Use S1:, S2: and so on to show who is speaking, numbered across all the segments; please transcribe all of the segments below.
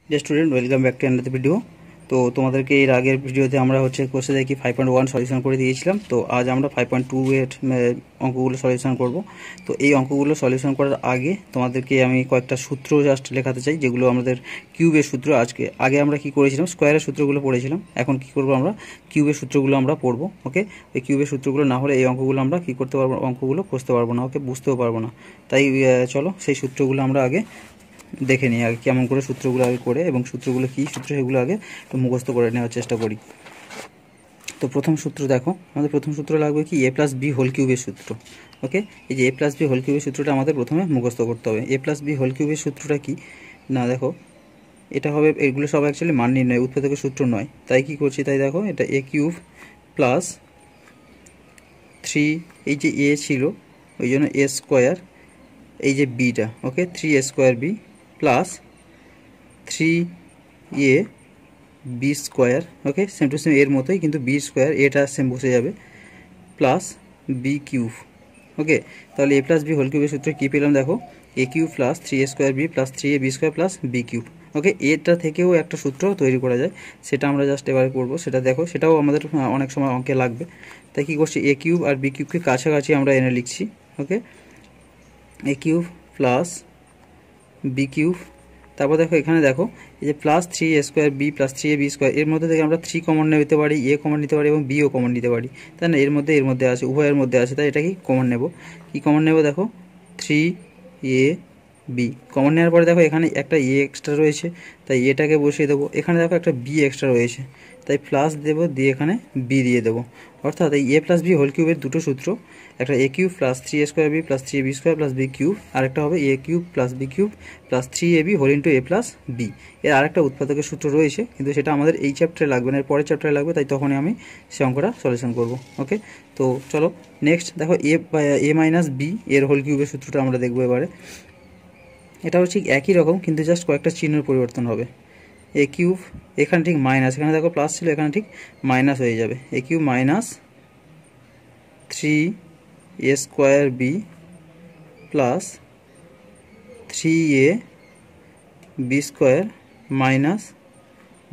S1: Dear student, welcome back to another video. তো তোমাদেরকে এর আগের ভিডিওতে আমরা কোর্সে দেখি 5.1 সলিউশন করে দিয়েছিলাম। তো আজ আমরা 5.2 এর অঙ্কগুলো সলিউশন করব। তো এই অঙ্কগুলো সলিউশন করার আগে তোমাদেরকে আমি কয়েকটা সূত্র জাস্ট লেখাতে চাই, যেগুলো আমাদের কিউবের সূত্র। আগে আমরা কি করেছিলাম, স্কোয়ারের সূত্রগুলো পড়েছিলাম। এখন কি করব, আমরা কিউবের সূত্রগুলো আমরা পড়ব। ওকে, এই কিউবের সূত্রগুলো না হলে এই অঙ্কগুলো আমরা কি করতে পারবো, অঙ্কগুলো কষতে পারবো না, ওকে, বুঝতেও পারবো না। তাই চলো সেই সূত্রগুলো আমরা আগে দেখে নিই, আগে কেমন করে সূত্রগুলো আগে করে, এবং সূত্রগুলো কী সূত্র সেগুলো আগে একটু মুখস্থ করে নেওয়ার চেষ্টা করি। তো প্রথম সূত্র দেখো, আমাদের প্রথম সূত্র লাগবে কি, এ প্লাস বি হোল কিউবের সূত্র। ওকে, এই যে এ প্লাস বি হোল কিউবের সূত্রটা আমাদের প্রথমে মুখস্থ করতে হবে। এ প্লাস বি হোল কিউবের সূত্রটা কি না, দেখো এটা হবে, এগুলো সব অ্যাকচুয়ালি মান নির্ণয়, উৎপাদকের সূত্র নয়। তাই কি করছি, তাই দেখো এটা এ কিউব প্লাস 3, এই যে এ ছিল ওই জন্য এ স্কোয়ার, এই যে beta, okay, 3a square B plus 3a B square, okay, same to same এর মতোই, কিন্তু বি স্কোয়ার এটা সেম বসে যাবে, প্লাস বি কিউব। ওকে, তাহলে এ প্লাস বি হোল কিউবের সূত্রে কী পেলাম, দেখো A cube plus 3a square B plus 3a B square plus B cube. Okay, এটা থেকেও একটা সূত্র তৈরি করা যায়, সেটা আমরা জাস্ট এবারে করবো। সেটা দেখো, সেটাও আমাদের অনেক সময় অঙ্কে লাগবে। তাই কী করছি, এ কিউব আর বি কিউবকে কাছাকাছি আমরা এনে লিখছি। Okay, A cube plus B cube, তারপর দেখো এখানে দেখো এই যে plus 3a square B plus 3a B square, এর মধ্যে থেকে আমরা 3 কমন নিতে পারি, এ কমন নিতে পারি এবং বিও কমন নিতে পারি, তাই না? এর মধ্যে আছে, উভয়ের মধ্যে আছে, তাই এটা কি কমন নেব। কি কমন নেব, দেখো 3a বি কমন নেওয়ার পরে দেখো এখানে একটা এ এক্সট্রা রয়েছে, তাই এটাকে বসিয়ে দেবো। এখানে দেখো একটা বি এক্সট্রা রয়েছে, তাই প্লাস দেবো, দিয়ে এখানে বি দিয়ে দেবো। অর্থাৎ এই এ প্লাস বি হোল কিউবের দুটো সূত্র, একটা A cube plus 3a square B plus 3a B square plus B cube, আরেকটা হবে A cube plus B cube plus 3ab whole into A plus B. এর আরেকটা উৎপাদকের সূত্র রয়েছে, কিন্তু সেটা আমাদের এই চ্যাপ্টারে লাগবে না, এর পরের চ্যাপ্টারে লাগবে, তাই তখনই আমি সে অঙ্কটা সলিউশন করব। ওকে, তো চলো নেক্সট দেখো এ মাইনাস বি এর হোল কিউবের সূত্রটা আমরা দেখবো এবারে। এটা হচ্ছে একই রকম, কিন্তু জাস্ট কয়েকটা চিহ্নের পরিবর্তন হবে। এ কিউব, এখানে ঠিক মাইনাস, এখানে দেখো প্লাস ছিল, এখানে ঠিক মাইনাস হয়ে যাবে। A cube minus 3a square B plus 3a B square minus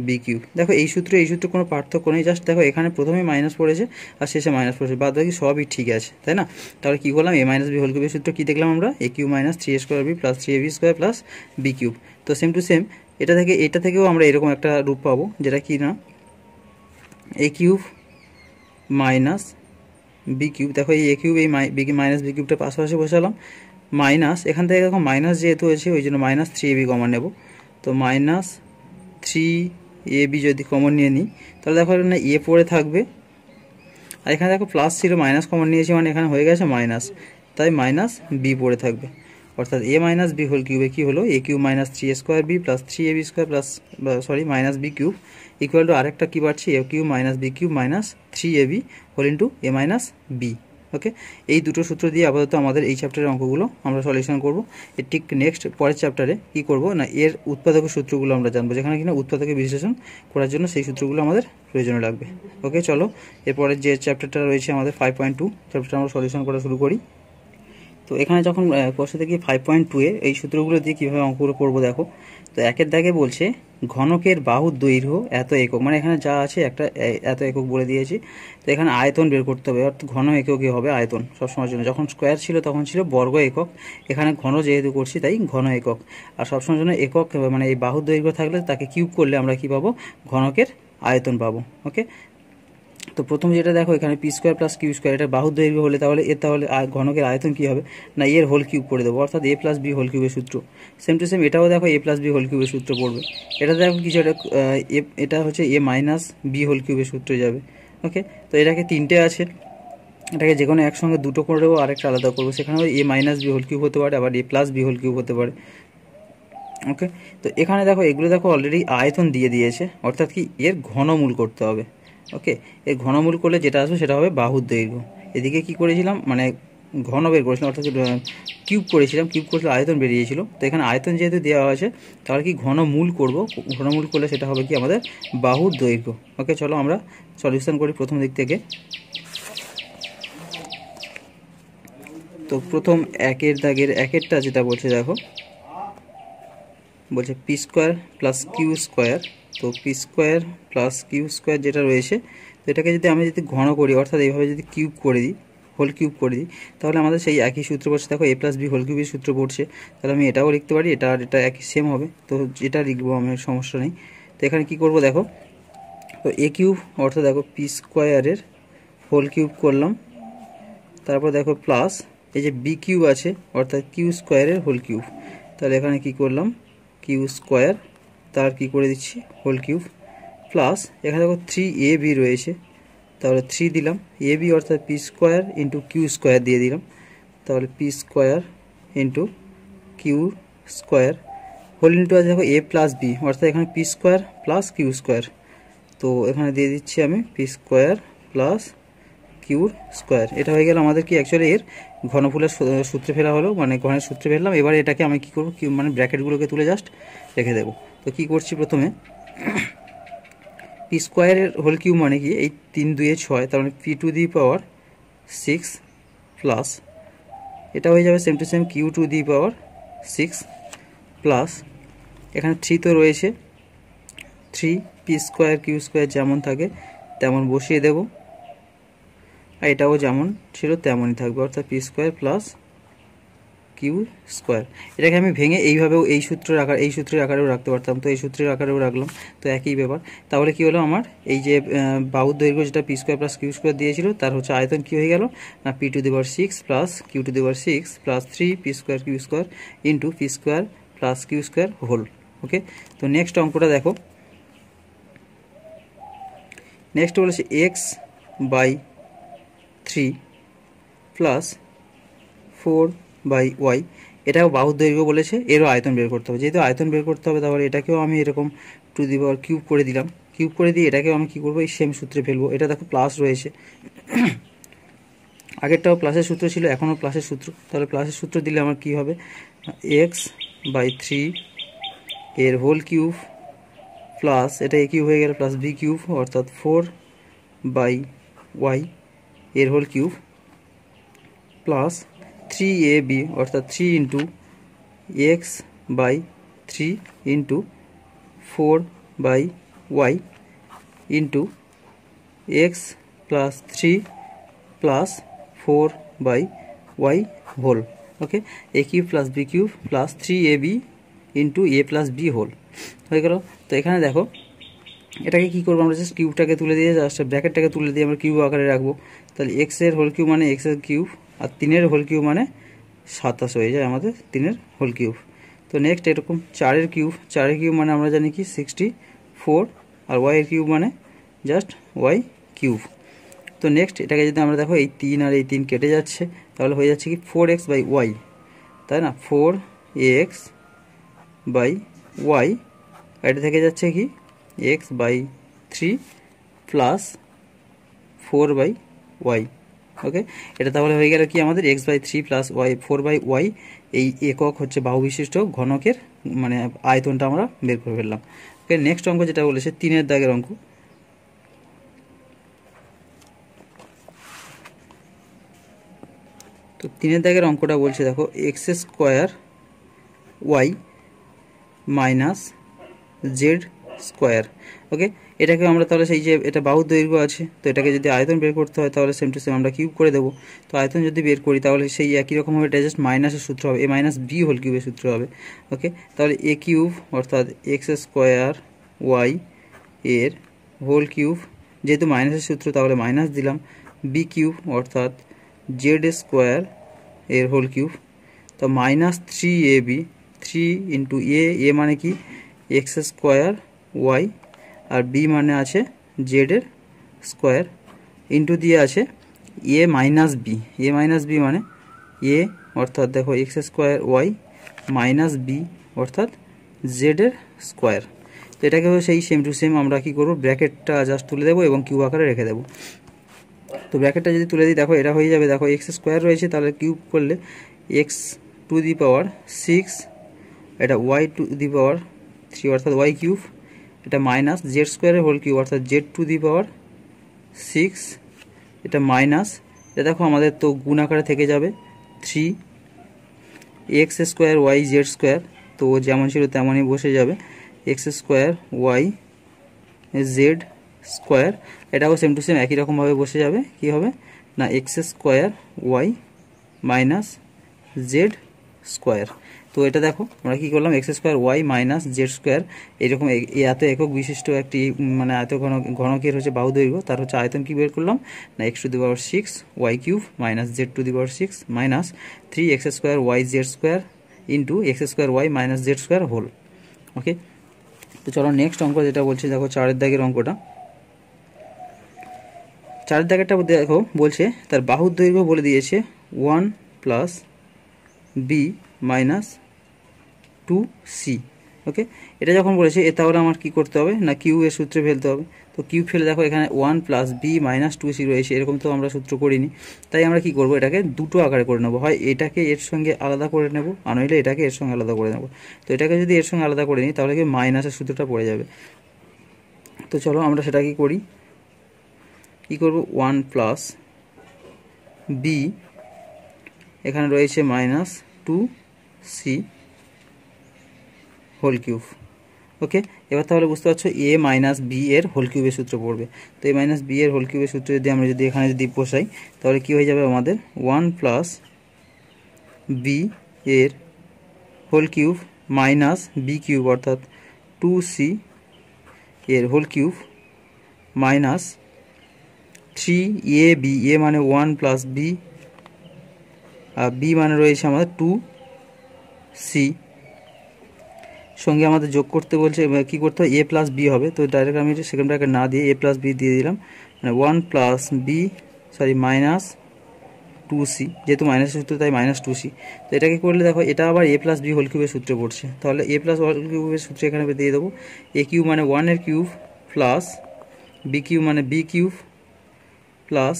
S1: B cube. দেখো এই সূত্রে কোনো পার্থক্য নেই, জাস্ট দেখো এখানে প্রথমে মাইনাস পড়েছে আর শেষে মাইনাস পড়েছে, বাদ বাকি সবই ঠিক আছে, তাই না? তাহলে কী করলাম, এ মাইনাস বি হোল কিউবের সূত্র কী দেখলাম আমরা, A cube minus 3a square B plus 3a B square plus B cube. তো সেম টু সেম এটা থেকেও আমরা এরকম একটা রূপ পাবো, যেটা কি না, এ কিউব মাইনাস বি কিউব। দেখো এই এ কিউব এই মাইনাস বি কিউবটা পাশাপাশি বসালাম, মাইনাস এখান থেকে দেখো মাইনাস যেহেতু হয়েছে ওই জন্য মাইনাস 3ab কমন নেব। তো মাইনাস 3ab যদি কমন নিয়ে নিই, তাহলে দেখো এখানে এ পড়ে থাকবে, আর এখানে দেখো প্লাস ছিল, মাইনাস কমন নিয়েছি মানে এখানে হয়ে গেছে মাইনাস, তাই মাইনাস বি পড়ে থাকবে। অর্থাৎ এ মাইনাস বি হোল কিউবে কী হলো, A cube minus 3a square B plus 3ab square plus minus B cube equal to আরেকটা কী পাচ্ছি, A cube minus B cube minus 3ab whole into A minus B. Okay, এই দুটো সূত্র দিয়ে আপাতত আমাদের এই চ্যাপ্টারের অঙ্কগুলো আমরা সলিউশন করব। এর ঠিক নেক্সট পরের চ্যাপ্টারে কী করব না, এর উৎপাদকের সূত্রগুলো আমরা জানবো, যেখানে কিনা উৎপাদকের বিশ্লেষণ করার জন্য সেই সূত্রগুলো আমাদের প্রয়োজনে লাগবে। ওকে, চলো এরপরের যে চ্যাপ্টারটা রয়েছে আমাদের 5.2 চ্যাপ্টারটা আমরা সলিউশন করা শুরু করি। তো এখানে যখন প্রশ্ন থেকে 5.2 এই সূত্রগুলো দিয়ে কীভাবে অঙ্কগুলো করবো দেখো। তো একের দাগে বলছে ঘনকের বাহুর দৈর্ঘ্য এত একক, মানে এখানে যা আছে একটা এত একক বলে দিয়েছি। তো এখানে আয়তন বের করতে হবে, অর্থাৎ ঘন এককই হবে আয়তন সবসময়ের জন্য। যখন স্কোয়ার ছিল তখন ছিল বর্গ একক, এখানে ঘন যেহেতু করছি তাই ঘন একক। আর সবসময়ের জন্য একক, মানে এই বাহুর দৈর্ঘ্য থাকলে তাকে কিউব করলে আমরা কী পাবো, ঘনকের আয়তন পাবো। ওকে, তো প্রথম যেটা দেখো এখানে P square plus Q square, এটা বাহুর দৈর্ঘ্য হলে তাহলে ঘনকের আয়তন কী হবে না, এর হোল কিউব করে দেবো, অর্থাৎ এ প্লাস বি হোল কিউবের সূত্র। সেম টু সেম এটাও দেখো এ প্লাস বি হোল কিউবের সূত্র পড়বে। এটা দেখো কিছু এটা হচ্ছে এ মাইনাস বি হোল কিউবের সূত্রে যাবে। ওকে, তো এটাকে তিনটে আছে, এটাকে যে কোনো একসঙ্গে দুটো করে দেবো, আরেকটা আলাদা করবো, সেখানে এ মাইনাস বি হোল কিউব হতে পারে, আবার এ প্লাস বি হোল কিউব হতে পারে। ওকে, তো এখানে দেখো এগুলো দেখো অলরেডি আয়তন দিয়ে দিয়েছে, অর্থাৎ কি এর ঘনমূল করতে হবে। ওকে, এর ঘনমূল করলে যেটা আসবে সেটা হবে বাহুর দৈর্ঘ্য। এদিকে কি করেছিলাম, মানে ঘন বের করেছিলাম, অর্থাৎ কিউব করেছিলাম, কিউব করলে আয়তন বেরিয়েছিল। তো এখানে আয়তন যেহেতু দেওয়া আছে, তাহলে কি ঘনমূল করব, ঘনমূল করলে সেটা হবে কি আমাদের বাহুর দৈর্ঘ্য। ওকে, চলো আমরা সলিউশন করি প্রথম দিক থেকে। তো প্রথম একের দাগের একেরটা যেটা বলছে দেখো, বলছে P square plus Q square. তো P square plus Q square যেটা রয়েছে, তো এটাকে যদি আমি যদি ঘন করি, অর্থাৎ এইভাবে যদি কিউব করে দিই, হোল কিউব করে দিই, তাহলে আমাদের সেই একই সূত্র পড়ছে। দেখো এ প্লাস বি হোল কিউবের সূত্র পড়ছে, তাহলে আমি এটাও লিখতে পারি, এটা আর এটা একই সেম হবে, তো এটা লিখবো, আমার সমস্যা নেই। তো এখানে কী করবো দেখো, তো এ কিউব অর্থাৎ দেখো পি স্কোয়ারের হোল কিউব করলাম, তারপর দেখো প্লাস এই যে বি কিউব আছে অর্থাৎ কিউ স্কোয়ারের হোল কিউব, তাহলে এখানে কি করলাম কিউ স্কোয়ার, তার কি করে দিচ্ছি হোল কিউব, প্লাস এখানে দেখো 3ab রয়েছে, তাহলে 3 দিলাম, এ বি অর্থাৎ P square into Q square দিয়ে দিলাম, তাহলে P square into Q square whole into আছে দেখো এ প্লাস বি অর্থাৎ এখানে P square plus Q square, তো এখানে দিয়ে দিচ্ছি আমি পি স্কোয়ার প্লাস কিউর স্কোয়ার। এটা হয়ে গেল আমাদের কি অ্যাকচুয়ালি এর ঘনফুলের সূত্রে ফেলা হলো, মানে ঘনের সূত্রে ফেললাম। এবারে এটাকে আমি কী করবো, মানে ব্র্যাকেটগুলোকে তুলে জাস্ট রেখে দেবো। তো কী করছি, প্রথমে পি স্কোয়ারের হোল কিউব মানে কি, এই 3 2 6, তার মানে P to the power 6 plus এটা হয়ে যাবে same to same Q to the power 6 plus এখানে 3 তো রয়েছে, 3 পি স্কোয়ার কিউ স্কোয়ার যেমন থাকে তেমন বসিয়ে দেব, আর এটাও যেমন ছিল তেমনই থাকবে, অর্থাৎ P square plus Q square. এটাকে আমি ভেঙে এইভাবেও এই সূত্রের আকারেও রাখতে পারতাম, তো এই সূত্রের আকারেও রাখলাম, তো একই ব্যাপার। তাহলে কি হলো, আমার এই যে বাহুর দৈর্ঘ্য যেটা P square plus Q square দিয়েছিল, তার হচ্ছে আয়তন কি হয়ে গেল না, P to the power 6 plus Q to the power 6 plus 3 P square Q square into P square plus Q square whole. Okay, তো নেক্সট অঙ্কটা দেখো, নেক্সট বলেছে এক্স বাই 3 প্লাস 4/y, এটাও বাহুর দৈর্ঘ্য বলেছে, এরও আয়তন বের করতে হবে। যেহেতু আয়তন বের করতে হবে, তাহলে এটাকেও আমি এরকম টু দি পাওয়ার কিউব করে দিলাম, কিউব করে দিয়ে এটাকেও আমি কী করবো, এই সেম সূত্রে ফেলবো। এটা দেখো প্লাস রয়েছে, আগেরটাও প্লাসের সূত্র ছিল, এখনও প্লাসের সূত্র, তাহলে প্লাসের সূত্র দিলে আমার কি হবে, x/3 এর হোল কিউব প্লাস এটা এ কিউব হয়ে গেল প্লাস বি কিউব অর্থাৎ 4/y এর হোল কিউব প্লাস 3ab অর্থাৎ 3 into x/3 into 4/y into x plus 3 plus 4/y whole. Okay, A cube plus B cube plus 3ab into A plus B whole হয়ে গেল। তো এখানে দেখো এটাকে কী করবো, আমরা জাস্ট কিউবটাকে তুলে দিয়ে জাস্ট ব্র্যাকেটটাকে তুলে দিয়ে আমরা কিউব আকারে রাখবো। তাহলে এক্সের হোল কিউব মানে এক্সের কিউব, আর 3-এর হোল কিউব মানে 27 হয়ে যায় আমাদের 3-এর হোল কিউব। তো নেক্সট এরকম 4-এর কিউব মানে আমরা জানি কি 64, আর ওয়াইয়ের কিউব মানে জাস্ট ওয়াই কিউব। তো নেক্সট এটাকে যদি আমরা দেখো এই 3 আর এই 3 কেটে যাচ্ছে, তাহলে হয়ে যাচ্ছে কি 4x/y, তাই না, 4x/y, এটা থেকে যাচ্ছে কি x/3 প্লাস 4/y। ওকে, এটা তাহলে হয়ে গেল কি আমাদের x/3 প্লাস y 4/y, এই একক হচ্ছে বাহু বিশিষ্ট ঘনকের মানে আয়তনটা আমরা বের করে ফেললাম। ওকে, নেক্সট অঙ্ক যেটা বলেছে 3-এর দাগের অঙ্ক, তো 3-এর দাগের অঙ্কটা বলছে দেখো x² y minus Z square. Okay, এটাকে আমরা তাহলে সেই যে এটা বাহুর দৈর্ঘ্য আছে, তো এটাকে যদি আয়তন বের করতে হয় তাহলে সেম টু সেম আমরা কিউব করে দেবো। তো আয়তন যদি বের করি তাহলে সেই একই রকমভাবে এটা জাস্ট মাইনাসের সূত্র হবে, a মাইনাস বি হোল কিউবের সূত্র হবে। ওকে, তাহলে এ কিউব অর্থাৎ x² y এর হোল কিউব, যেহেতু মাইনাসের সূত্র তাহলে মাইনাস দিলাম, বি কিউব অর্থাৎ z² এর হোল কিউব, তো মাইনাস 3ab, 3 ইন্টু এ মানে কি x² y, আর বি মানে আছে জেডের স্কোয়ার, ইন্টু দিয়ে আছে এ মাইনাস বি মানে এ অর্থাৎ দেখো x² y মাইনাস বি অর্থাৎ জেডের স্কোয়ার। তো এটাকে সেই সেম টু সেম আমরা কি করব, ব্র্যাকেটটা জাস্ট তুলে দেবো এবং কিউব আকারে রেখে দেবো। তো ব্র্যাকেটটা যদি তুলে দিই দেখো এটা হয়ে যাবে, দেখো x² রয়েছে, তাহলে কিউব করলে x টু দি পাওয়ার 6, এটা y টু দি পাওয়ার 3 অর্থাৎ y কিউব, এটা মাইনাস z² হোল কিউব অর্থাৎ z টু দি পাওয়ার 6, এটা মাইনাস, এটা দেখো আমাদের তো গুণ আকারে থেকে যাবে 3 x² y z² তো যেমন ছিল তেমনই বসে যাবে, X square Y Z square, এটাও সেম টু সেম একই রকমভাবে বসে যাবে। কি হবে না X square Y minus Z square. তো এটা দেখো আমরা কি করলাম, X square Y minus Z square, এরকম এত একক বিশিষ্ট একটি মানে এত ঘনকের হচ্ছে বাহু দৈর্ঘ্য, তার হচ্ছে আয়তন কি বের করলাম না X to the power 6 Y cube minus Z to the power 6 minus 3 X square Y Z square into X square Y minus Z square whole. Okay, তো চলো নেক্সট অঙ্ক যেটা বলছে দেখো 4 দাগের অঙ্কটা। 4 দাগেরটা দেখো বলছে তার বাহুর দৈর্ঘ্য বলে দিয়েছে 1 প্লাস বি মাইনাস 2c। ওকে, এটা যখন বলেছে তাহলে আমার কি করতে হবে না কিউ এর সূত্রে ফেলতে হবে। তো কিউ ফেলে দেখো এখানে 1 প্লাস বি মাইনাস 2c রয়েছে, এরকম তো আমরা সূত্র করিনি, তাই আমরা কি করব এটাকে দুটো আকারে করে নেব, হয় এটাকে এর সঙ্গে আলাদা করে নেব আর নইলে এটাকে এর সঙ্গে আলাদা করে নেব। তো এটাকে যদি এর সঙ্গে আলাদা করে নিই তাহলে কি মাইনাসের সূত্রটা পড়ে যাবে। তো চলো আমরা সেটা কি করি, কি করব 1 প্লাস বি এখানে রয়েছে মাইনাস 2c হোল কিউব। ওকে, এবার তাহলে বুঝতে পারছো এ মাইনাস বি এর হোল কিউবের সূত্র পড়বে। তো এ মাইনাস বি এর হোল কিউবের সূত্র যদি আমরা যদি এখানে যদি বসাই তাহলে কি হয়ে যাবে আমাদের 1 প্লাস বি এর whole cube minus B cube অর্থাৎ 2c এর হোল কিউব মাইনাস 3ab, এ মানে 1 প্লাস বি আর বি মানে রয়েছে আমাদের 2c, সঙ্গে আমাদের যোগ করতে বলছে কি করতে হবে এ প্লাস বি হবে। তো ডাইরেক্ট আমি সেকেন্ড ব্র্যাকেট না দিয়ে এ প্লাস বি দিয়ে দিলাম, মানে 1 প্লাস বি মাইনাস 2c, যেহেতু মাইনাসের সূত্র তাই মাইনাস 2c। তো এটাকে করলে দেখো এটা আবার এ প্লাস বি হোল কিউবের সূত্রে পড়ছে, তাহলে এ প্লাস হোল কিউবের সূত্রে এখানে দিয়ে দেবো এ কিউব মানে 1 এর কিউব প্লাস বি কিউব মানে B cube plus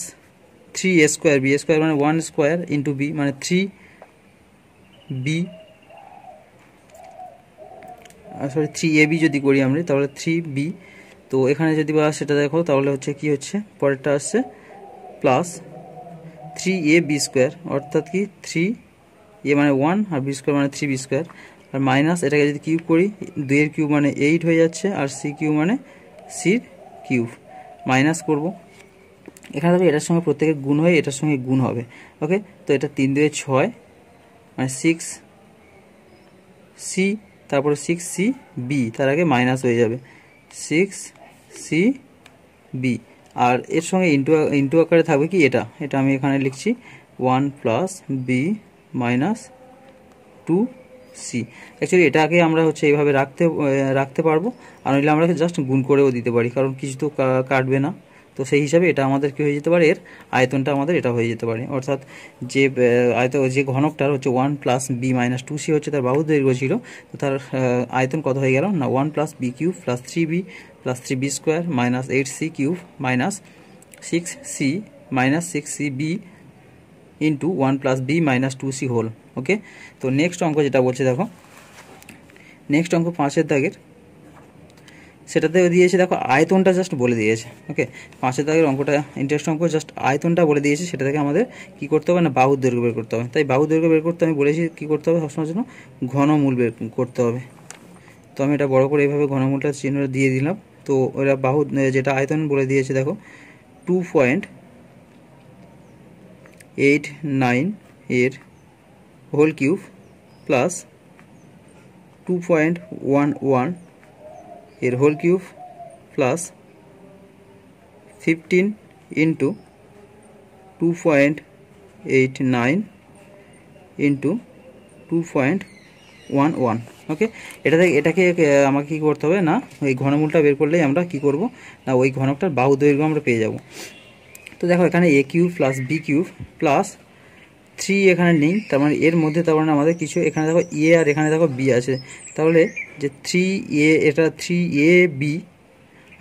S1: 3a square, B square মানে 1 স্কোয়ার ইন্টু বি মানে 3b, 3ab যদি করি আমরা তাহলে 3b। তো এখানে যদি বা সেটা দেখো তাহলে হচ্ছে কি হচ্ছে পরেরটা আসছে প্লাস 3ab স্কোয়ার অর্থাৎ কি 3a মানে 1 আর b স্কোয়ার মানে 3b স্কোয়ার, আর মাইনাস এটাকে যদি কিউব করি 2 এর কিউব মানে 8 হয়ে যাচ্ছে আর c কিউব মানে c কিউব, মাইনাস করব এখানে দেখো এটার সঙ্গে প্রত্যেকের গুণ হয়, এটার সঙ্গে গুণ হবে। ওকে, তো এটা 3 2 6 মানে 6c, তারপরে 6cb, তার আগে মাইনাস হয়ে যাবে 6cb, আর এর সঙ্গে ইন্টু আকারে থাকবে কি এটা আমি এখানে লিখছি 1 plus B minus 2c। Actually এটাকে আমরা হচ্ছে এইভাবে রাখতে পারবো, আর নইলে আমরা জাস্ট গুণ করেও দিতে পারি, কারণ কিছু তো কাটবে না। তো সেই হিসাবে এটা আমাদের কি হয়ে যেতে পারে, এর আয়তনটা আমাদের এটা হয়ে যেতে পারে, অর্থাৎ যে যে ঘনকটার হচ্ছে 1 প্লাস বি মাইনাস 2c হচ্ছে তার বাহু দৈর্ঘ্য ছিল, তো তার আয়তন কত হয়ে গেল না 1 plus B cube plus 3b plus 3b square minus 8c cube minus 6c minus 6cb into 1 plus B minus 2c whole. Okay, তো নেক্সট অঙ্ক যেটা বলছে দেখো, নেক্সট অঙ্ক 5 দাগের, সেটাতে দিয়েছে দেখো আয়তনটা জাস্ট বলে দিয়েছে। ওকে, 5 দাগের অঙ্কটা ইন্টারেস্ট অঙ্ক, জাস্ট আয়তনটা বলে দিয়েছে, সেটা থেকে আমাদের কি করতে হবে না বাহুর দৈর্ঘ্য বের করতে হবে। তাই বাহুর দৈর্ঘ্য বের করতে আমি বলেছি কি করতে হবে সবসময়ের জন্য ঘনমূল বের করতে হবে। তো আমি এটা বড় করে এইভাবে ঘনমূলটা চিহ্ন দিয়ে দিলাম। তো ওরা বাহু যেটা আয়তন বলে দিয়েছে দেখো 2.89 এর হোল কিউব প্লাস 2.11 এর whole cube plus 15 into 2.89 into 2.11। Okay, এটাকে আমাকে কী করতে হবে না ওই ঘনমূলটা বের করলেই আমরা কি করব না ওই ঘনকটার বাহু দৈর্ঘ্য আমরা পেয়ে যাব। তো দেখো এখানে A cube plus B cube plus 3 এখানে নেই, তার মানে এর মধ্যে তার মানে আমাদের কিছু এখানে দেখো এ আর এখানে দেখো বি আছে, তাহলে যে 3a এটা 3ab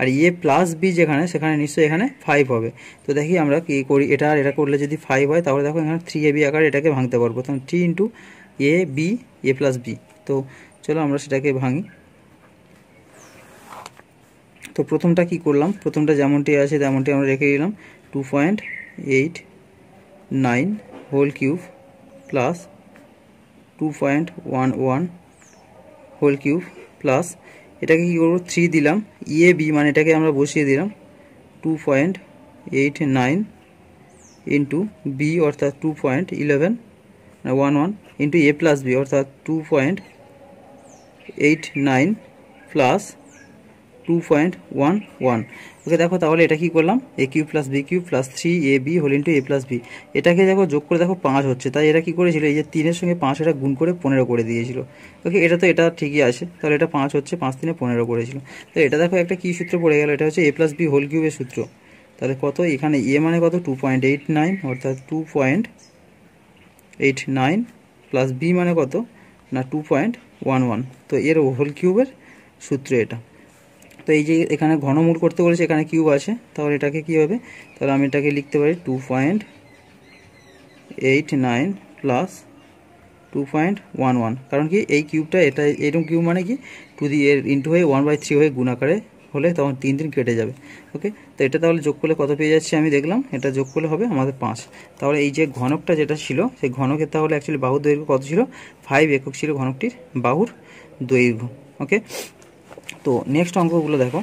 S1: আর এ প্লাস বি যেখানে সেখানে নিশ্চয়ই এখানে 5 হবে। তো দেখি আমরা কি করি, এটা আর এটা করলে যদি 5 হয় তাহলে দেখো এখানে 3ab আকারে এটাকে ভাঙতে পারবো, তখন 3 into A B A plus B. তো চলো আমরা সেটাকে ভাঙি। তো প্রথমটা কি করলাম, প্রথমটা যেমনটি আছে তেমনটি আমরা রেখে দিলাম 2.89 whole cube plus 2.11 whole cube plus এটাকে কী করবো 3 দিলাম এ বি মানে এটাকে আমরা বসিয়ে দিলাম 2.89 ইন্টু বি অর্থাৎ 2.11 11 ইন্টু এ প্লাস বি অর্থাৎ 2.89 প্লাস 2.11। ওকে দেখো তাহলে এটা কি করলাম A cube plus B cube plus 3ab whole into A plus B, এটাকে দেখো যোগ করে দেখো 5 হচ্ছে, তাই এটা কি করেছিল এই যে 3-এর সঙ্গে 5 এটা গুণ করে 15 করে দিয়েছিল। ওকে এটা তো এটা ঠিকই আছে, তাহলে এটা 5 হচ্ছে, 5 3 15 করেছিল। তো এটা দেখো একটা কি সূত্র পড়ে গেল, এটা হচ্ছে এ প্লাস বি হোল কিউবের সূত্র। তাহলে কত এখানে এ মানে কত 2.89 অর্থাৎ 2.89 প্লাস বি মানে কত না 2.11, তো এর হোল কিউবের সূত্র এটা। তো এই যে এখানে ঘনমূল করতে বলেছে, এখানে কিউব আছে, তাহলে এটাকে কি হবে, তাহলে আমি এটাকে লিখতে পারি 2.89 প্লাস 2.11, কারণ কি এই কিউবটা এটা এরকম কিউব মানে কি টু দি এর ইন্টু হয়ে 1/3 হয়ে গুণ আকারে হলে তখন 3 3 কেটে যাবে। ওকে তো এটা তাহলে যোগ করলে কত পেয়ে যাচ্ছে আমি দেখলাম, এটা যোগ করলে হবে আমাদের 5। তাহলে এই যে ঘনকটা যেটা ছিল সেই ঘনকের তাহলে অ্যাকচুয়ালি বাহুর দৈর্ঘ্য কত ছিল 5 একক ছিল ঘনকটির বাহুর দৈর্ঘ্য। ওকে তো নেক্সট অঙ্কগুলো দেখো।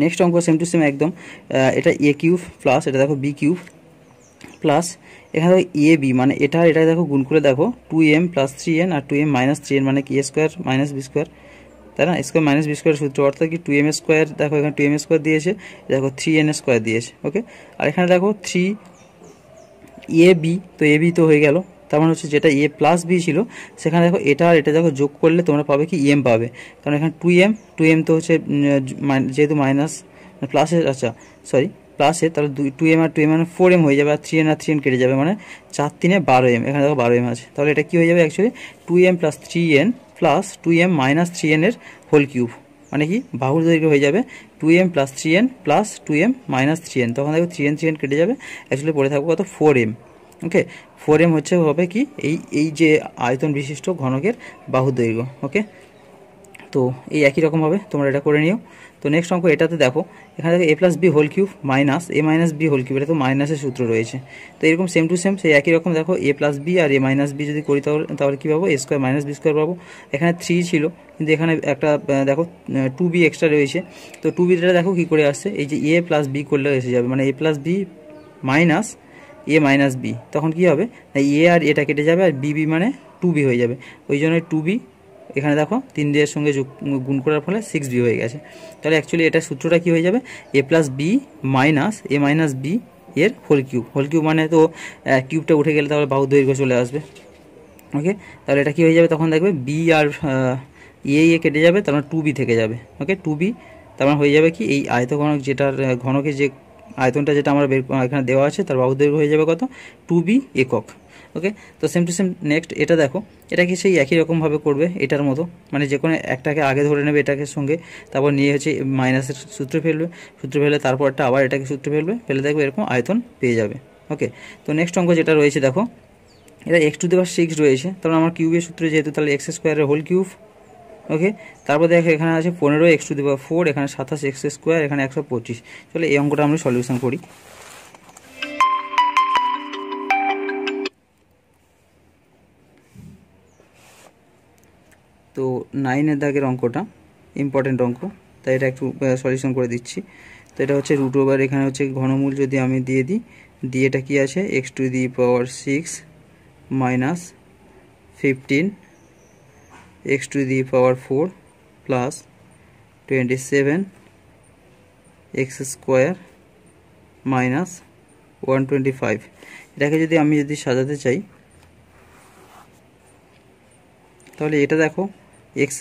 S1: নেক্সট অঙ্ক সেম টু সেম একদম, এটা এ কিউব প্লাস এটা দেখো বি কিউব প্লাস এখানে দেখো এ বি মানে এটা দেখো গুণ করে দেখো 2m প্লাস 3n আর 2m মাইনাস 3n মানে কি এ স্কোয়ার মাইনাস বি স্কোয়ার, তাই না, স্কোয়ার মাইনাস বি স্কোয়ার সূত্র অর্থাৎ কি 2m স্কোয়ার, দেখো এখানে 2m স্কোয়ার দিয়েছে, দেখো 3n স্কোয়ার দিয়েছে। ওকে আর এখানে দেখো 3 এ বি, তো এ বি তো হয়ে গেল, তার মানে হচ্ছে যেটা এ প্লাস বি ছিল সেখানে দেখো এটা আর এটা দেখো যোগ করলে তোমরা পাবে কি এম পাবে, কারণ এখানে 2m তো হচ্ছে যেহেতু মাইনাস প্লাসের, আচ্ছা সরি প্লাসে, তাহলে 2m আর 2m মানে 4m হয়ে যাবে, আর 3n আর 3n কেটে যাবে, মানে 4 3 12m, এখানে দেখো 12m আছে, তাহলে এটা কি হয়ে যাবে actually 2m plus 3n plus 2m minus 3n এর হোল কিউব, মানে কি বাহুর দৈর্ঘ্য হয়ে যাবে 2m plus 3n plus 2m minus 3n, তখন দেখো 3n কেটে যাবে, অ্যাকচুয়ালি পড়ে থাকবে কত 4m। ওকে 4m হচ্ছে হবে কি এই যে আয়তন বিশিষ্ট ঘনকের বাহুর দৈর্ঘ্য। ওকে তো এই একই রকম হবে, তোমরা এটা করে নিও। তো নেক্সট অঙ্ক এটাতে দেখো, এখানে দেখো A plus B whole cube minus A minus B whole cube, এটা তো মাইনাসের সূত্র রয়েছে, তো এরকম সেম টু সেম সেই একই রকম দেখো A plus B R A minus B যদি করি তাহলে কী পাবো এ স্কোয়ার মাইনাস বি স্কোয়ার পাবো। এখানে 3 ছিল কিন্তু এখানে একটা দেখো 2b এক্সট্রা রয়েছে, তো 2bটা দেখো কী করে আসছে, এই যে এ প্লাস বি করলে এসে যাবে, মানে এ plus B minus A minus B, তখন কী হবে এ আর এটা কেটে যাবে আর বি মানে 2b হয়ে যাবে, ওই জন্য 2b এখানে দেখো 3 দিয়ে সঙ্গে গুণ করার ফলে 6b হয়ে গেছে। তাহলে অ্যাকচুয়ালি এটা সূত্রটা কি হয়ে যাবে এ plus B minus A minus B এর হোল কিউব, হোল কিউব মানে তো কিউবটা উঠে গেলে তাহলে বাহুর দৈর্ঘ্য চলে আসবে। ওকে তাহলে এটা কি হয়ে যাবে, তখন দেখবে বি আর এ কেটে যাবে, তার মানে 2b থেকে যাবে। ওকে 2b তার মানে হয়ে যাবে কি এই আয়তঘনক যেটার ঘনকের যে আয়তনটা যেটা আমরা এখানে দেওয়া আছে তার বাহুর দৈর্ঘ্য হয়ে যাবে কত 2b একক। ওকে তো সেম টু সেম নেক্সট এটা দেখো, এটাকে সেই একই রকমভাবে করবে এটার মতো, মানে যে কোনো একটাকে আগে ধরে নেবে এটাকে সঙ্গে, তারপর নিয়ে হচ্ছে মাইনাসের সূত্র ফেলবে তারপরটা আবার এটাকে সূত্র ফেলে দেখবে এরকম আয়তন পেয়ে যাবে। ওকে তো নেক্সট অঙ্ক যেটা রয়েছে দেখো, এটা x⁻6 রয়েছে, তারপর আমার কিউবের সূত্র যেহেতু তাহলে x স্কোয়ারের হোল কিউব। ওকে তারপর দেখো এখানে আছে 15x⁴, এখানে 27x², এখানে 125। চলো এই অঙ্কটা আমরা সলিউশন করি। তো 9-এর দাগের অঙ্কটা ইম্পর্টেন্ট অঙ্ক, তাই এটা একটু সলিউশন করে দিচ্ছি। তো এটা হচ্ছে √, এখানে হচ্ছে ঘনমূল যদি আমি দিয়ে দিই, এটা কি আছে x⁻6 minus 15 x⁴ plus 27 x² minus 125। এটাকে যদি আমি সাজাতে চাই তাহলে এটা দেখো x²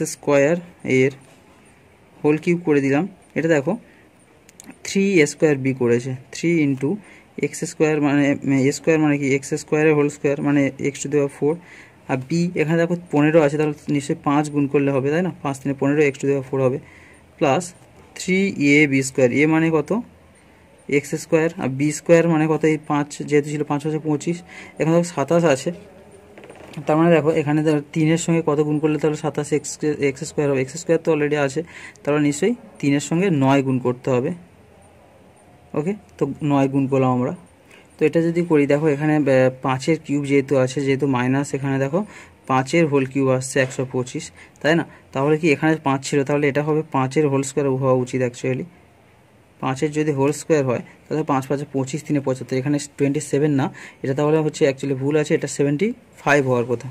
S1: এর হোল কিউব করে দিলাম, এটা দেখো 3a² করেছে, 3 ইন্টু x² মানে a² মানে কি x² এর হোল স্কোয়ার মানে x⁴, আর বি এখানে দেখো 15 আছে, তাহলে নিশ্চয়ই 5 গুণ করলে হবে, তাই না, 5 3 15 x⁴ হবে, প্লাস 3ab², এ মানে কত x² আর b² মানে কত এই 5 যেহেতু ছিল 5 আছে 25, এখানে দেখো 27 আছে, তার মানে দেখো এখানে 3-এর সঙ্গে কত গুণ করলে তাহলে 27 এক্স স্কোয়ার হবে, এক্স স্কোয়ার তো অলরেডি আছে, তাহলে নিশ্চয়ই 3-এর সঙ্গে 9 গুণ করতে হবে। ওকে, তো 9 গুণ করলাম আমরা। তো এটা যদি করি দেখো এখানে 5-এর কিউব যেহেতু আছে, যেহেতু মাইনাস, এখানে দেখো 5-এর হোল কিউব আসছে 125, তাই না? তাহলে কি এখানে 5 ছিল, তাহলে এটা হবে 5-এর হোল স্কোয়ার হওয়া উচিত অ্যাকচুয়ালি। 5-এর যদি হোল স্কোয়ার হয় তাহলে 5 5 25, 3 75, এখানে 27 না, এটা তাহলে হচ্ছে অ্যাকচুয়ালি ভুল আছে, এটা 75 হওয়ার কথা।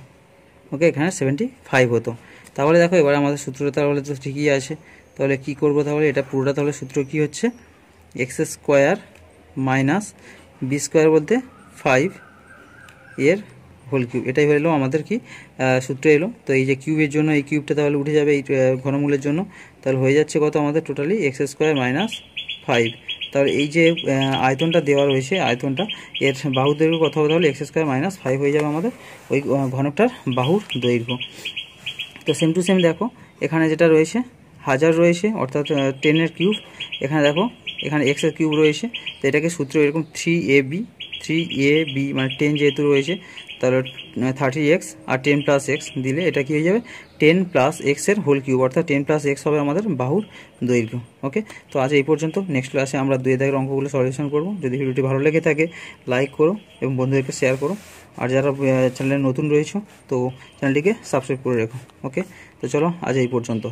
S1: ওকে, এখানে 75 হতো। তাহলে দেখো এবার আমাদের সূত্রটা তাহলে তো ঠিকই আছে। তাহলে কি করব, তাহলে এটা পুরোটা তাহলে সূত্র কি হচ্ছে, X square minus B square বলতে 5 এর হোল কিউব, এটাই হলো আমাদের কি সূত্র এলো। তো এই যে কিউবের জন্য এই কিউবটা তাহলে উঠে যাবে এই ঘনমূলের জন্য, তাহলে হয়ে যাচ্ছে কত আমাদের টোটালি এক্স স্কোয়ার মাইনাস 5। তাহলে এই যে আয়তনটা দেওয়া রয়েছে, আয়তনটা এর বাহু দৈর্ঘ্য কত হবে, তাহলে এক্স স্কোয়ার মাইনাস 5 হয়ে যাবে আমাদের ওই ঘনকটার বাহুর দৈর্ঘ্য। তো সেম টু সেম দেখো এখানে যেটা রয়েছে 1000 রয়েছে, অর্থাৎ 10-এর কিউব, এখানে দেখো এখানে এক্সের কিউব রয়েছে, তো এটাকে সূত্র এরকম 3ab মানে 10 যেহেতু রয়েছে, তাহলে 30x আর 10 প্লাস এক্স দিলে এটা কি হয়ে যাবে 10 প্লাস এক্সের হোল কিউব, অর্থাৎ 10 প্লাস এক্স হবে আমাদের বাহুর দৈর্ঘ্য। ওকে, তো আজ এই পর্যন্ত। নেক্সট ক্লাসে আমরা 2 দাগের অঙ্কগুলো সলিউশন করব। যদি ভিডিওটি ভালো লেগে থাকে লাইক করো এবং বন্ধুদেরকে শেয়ার করো, আর যারা চ্যানেলে নতুন রয়েছে তো চ্যানেলটিকে সাবস্ক্রাইব করে রেখো। ওকে, তো চলো আজ এই পর্যন্ত।